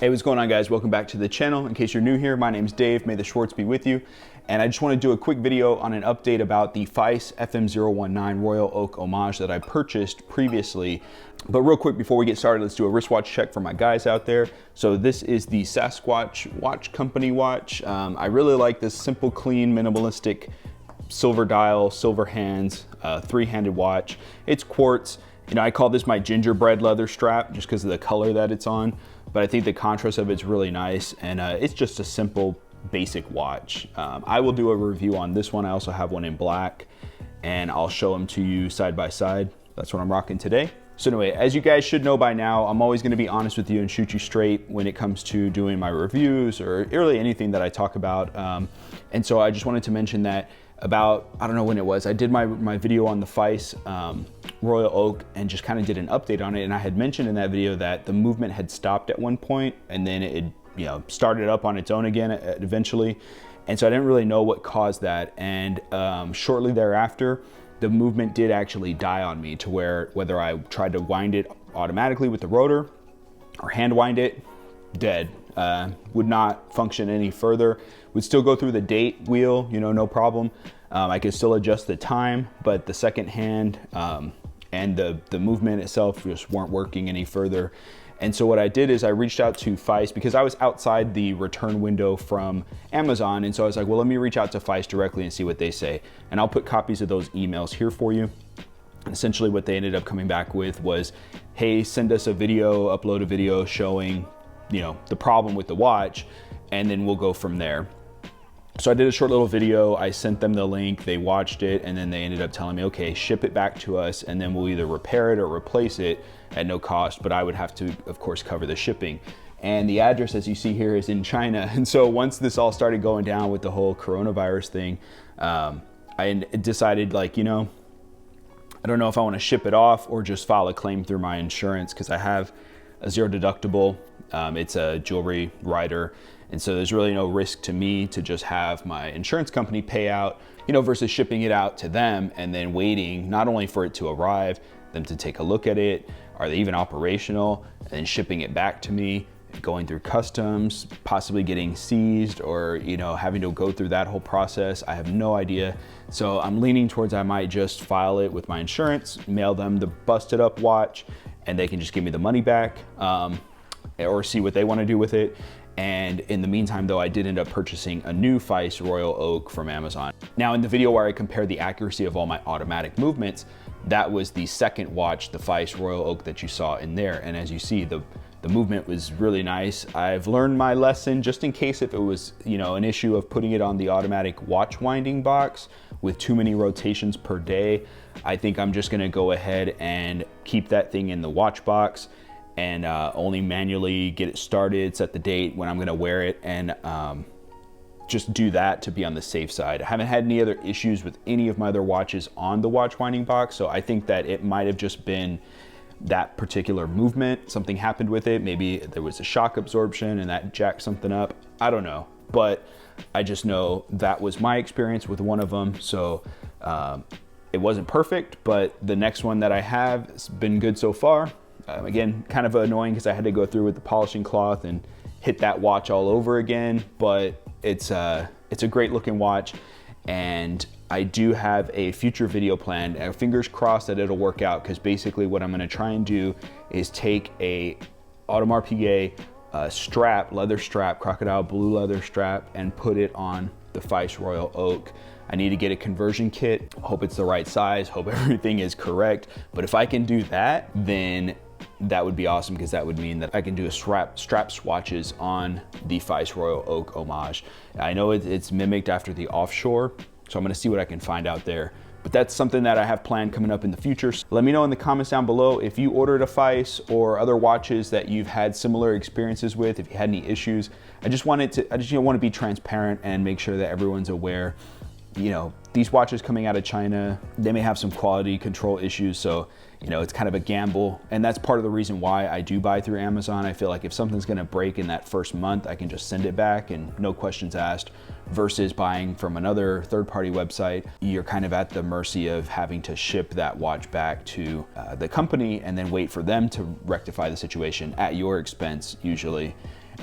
Hey, what's going on, guys? Welcome back to the channel. In case you're new here, my name's Dave. May the Schwartz be with you. And I just want to do a quick video on an update about the FEICE FM019 Royal Oak Homage that I purchased previously. But real quick, before we get started, let's do a wristwatch check for my guys out there. So this is the Sasquatch Watch Company watch. I really like this simple, clean, minimalistic silver dial, silver hands, three-handed watch. It's quartz. You know, I call this my gingerbread leather strap just because of the color that it's on. But I think the contrast of it's really nice, and it's just a simple, basic watch. I will do a review on this one. I also have one in black, and I'll show them to you side by side. That's what I'm rocking today. So anyway, as you guys should know by now, I'm always gonna be honest with you and shoot you straight when it comes to doing my reviews or really anything that I talk about. And so I just wanted to mention that about, I don't know when it was, I did my video on the FEICE Royal Oak and just kind of did an update on it. And I had mentioned in that video that the movement had stopped at one point and then it started up on its own again eventually. And so I didn't really know what caused that. And shortly thereafter, the movement did actually die on me to where whether I tried to wind it automatically with the rotor or hand wind it, dead. Would not function any further. Would still go through the date wheel, no problem. I could still adjust the time, but the second hand and the movement itself just weren't working any further. And so what I did is I reached out to FEICE because I was outside the return window from Amazon. And so I was like, well, let me reach out to FEICE directly and see what they say. And I'll put copies of those emails here for you. And essentially what they ended up coming back with was, hey, send us a video, upload a video showing the problem with the watch, and then we'll go from there. So I did a short little video, I sent them the link, they watched it, and then they ended up telling me, okay, ship it back to us, and then we'll either repair it or replace it at no cost, but I would have to, of course, cover the shipping. And the address, as you see here, is in China. And so once this all started going down with the whole coronavirus thing, I decided, I don't know if I want to ship it off or just file a claim through my insurance, because I have a zero deductible. It's a jewelry rider. And so there's really no risk to me to just have my insurance company pay out, versus shipping it out to them and then waiting not only for it to arrive, them to take a look at it, are they even operational, and then shipping it back to me, going through customs, possibly getting seized or, having to go through that whole process. I have no idea. So I'm leaning towards I might just file it with my insurance, mail them the busted up watch, and they can just give me the money back or see what they want to do with it. And in the meantime, though, I did end up purchasing a new FEICE Royal Oak from Amazon. Now, in the video where I compared the accuracy of all my automatic movements, that was the second watch, the FEICE Royal Oak that you saw in there. And as you see, the movement was really nice. I've learned my lesson just in case if it was, an issue of putting it on the automatic watch winding box with too many rotations per day. I think I'm just gonna go ahead and keep that thing in the watch box and only manually get it started, set the date when I'm gonna wear it, and just do that to be on the safe side. I haven't had any other issues with any of my other watches on the watch winding box, so I think that it might have just been that particular movement. Something happened with it. Maybe there was a shock absorption and that jacked something up. I don't know, but I just know that was my experience with one of them. So it wasn't perfect, but the next one that I have has been good so far. Again, kind of annoying because I had to go through with the polishing cloth and hit that watch all over again, but it's a great looking watch. And I do have a future video planned. Fingers crossed that it'll work out, because basically what I'm gonna try and do is take a Audemars Piguet strap, leather strap, crocodile blue leather strap, and put it on the FEICE Royal Oak. I need to get a conversion kit, hope it's the right size, hope everything is correct. But if I can do that, then that would be awesome, because that would mean that I can do a strap swatches on the FEICE Royal Oak Homage. I know it's mimicked after the offshore, so I'm gonna see what I can find out there. But that's something that I have planned coming up in the future. So let me know in the comments down below if you ordered a FEICE or other watches that you've had similar experiences with, if you had any issues. I just want to be transparent and make sure that everyone's aware. These watches coming out of China, they may have some quality control issues, so it's kind of a gamble. And that's part of the reason why I do buy through Amazon. I feel like if something's gonna break in that first month, I can just send it back and no questions asked, versus buying from another third-party website. You're kind of at the mercy of having to ship that watch back to the company and then wait for them to rectify the situation at your expense usually.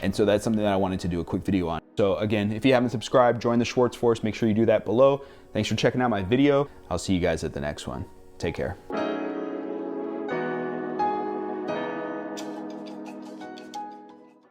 And so that's something that I wanted to do a quick video on. So again, if you haven't subscribed, join the Schwartz Force. Make sure you do that below. Thanks for checking out my video. I'll see you guys at the next one. Take care.